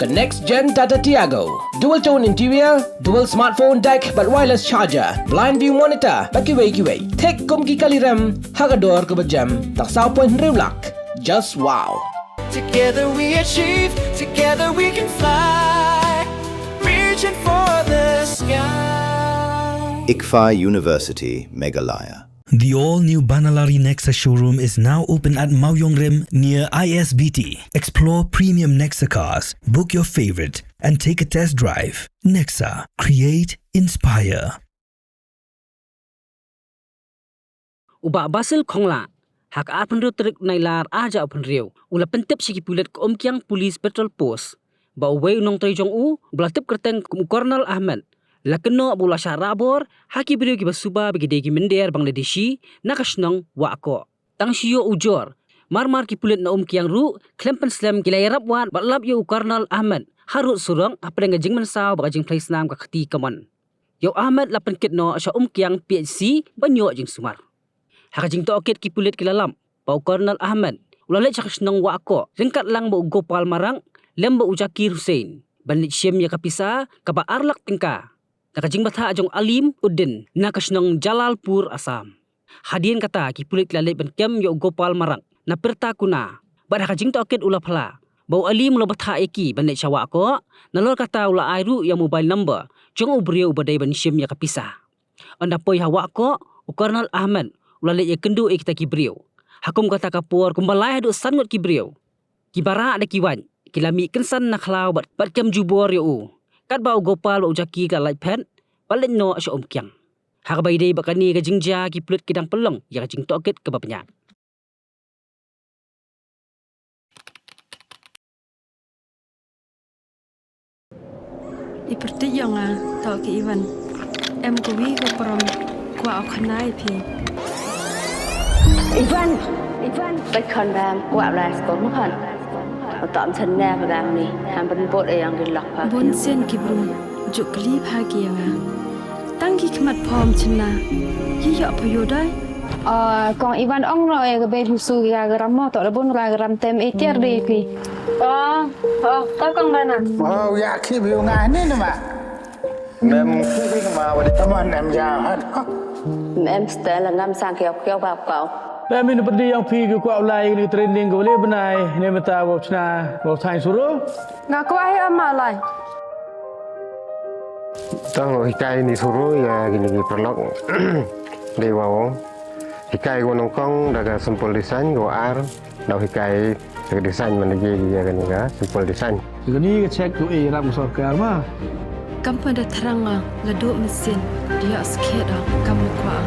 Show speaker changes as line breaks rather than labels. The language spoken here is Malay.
The next-gen Tata Tiago. Dual-tone interior, dual smartphone deck but wireless charger, blind view monitor, pakiway-kiway. Tek kum ki kaliram, hagador ke bejam, tak sao point rewlak. Just wow.
Together we achieve, together we can fly, reaching for the sky.
ICFA University, Meghalaya.
The all-new Banalari Nexa showroom is now open at Mauyongrim near ISBT. Explore premium Nexa cars, book your favorite, and take a test drive. Nexa. Create, inspire.
Uba basil kongla. Hak at penru terik nailar aja penriu. Ula pentip siki pulit ke omkiang polis petrol post. Ba uwe unong trijong u, belatip kerteng kum Kornel Ahmed. Lakeno abula syarabor, haki beriu ki Suba bagi degi mender Bangladeshi, nakasnong wako. Tang shio ujor, marmar ki pulit na omkiang ru, klempen slam kilayarap wan, batlap yo Kornel Ahmed. Harut surang apa dengan Pynmynsaw bagi jing place nam ka khati kaman. Yo Ahmed lapan kitno asya omkiang PHC banyo jing sumar. Haka jing toket ki pulit kilalam, bau Kornel Ahmed. Ulalet syakasnong wako, ringkat lang bau Gopal Marang, lem bau Zakir Hussein. Banlit syem ya kapisa, kaba arlak tingka. Nakajing batha ajong Alim Uddin nakasnong Jalalpur Assam. Hadian kata ki pulit lalit ban kem yo Gopal Marang na perta kuna. Bad nakajing toket ula phala. Bau Alim lo batha eki banit syawa ko nalor kata ula airu yang mobile number jong ubrio ubadai ban syem ya kapisa. Anda poi hawa ko Kornel Ahmed ula let ya kendu ek ta ki brio. Hakum kata kapur kumbalai hadu sangut ki brio. Ki bara ada kiwan kilami kensan naklau bat kem jubor yo u. Kat bau Gopal bau jaki ka light pen, balik no asya omkiang. Hak bai dei bakani ka jingja ki pulut kidang pelong, ya ka jing toket ke bapnya.
Iperti yang tau ki Iwan. Em kuwi ko prom kwa oknai pi.
Ivan, baik kan bam, kwa las ko mo kan. Tạm thân nè và đang nè, ham bên bột ấy ăn cái lọc phá.
Bốn sen ki brum, juk klip ha ki yang Tang ki khmat phom china. Yi yo phayo dai.
Còn Ivan ông rồi cái bên husu cái gram mo, tao là bốn gram tem eker đi pi. Tao con bên à?
Dạ khi biểu ngài nên mà. Em khi mà vào đi tâm anh em già hết.
Em sẽ là ngâm sang kêu vào cậu.
Kami ni pergi yang pergi ke kuat ulai ni training ke boleh benai ni mata bau cina bau sain suruh.
Ngaku ai amalai.
Tahu hikai ni suruh ya gini perlok dewa. Hikai gua nongkong daga sempol desain gua ar. Dah hikai daga desain mana je dia kan juga sempol desain.
Gini ke cek tu ram sokar mah.
Kamu dah terang laduk mesin dia sikit dah kamu kuat.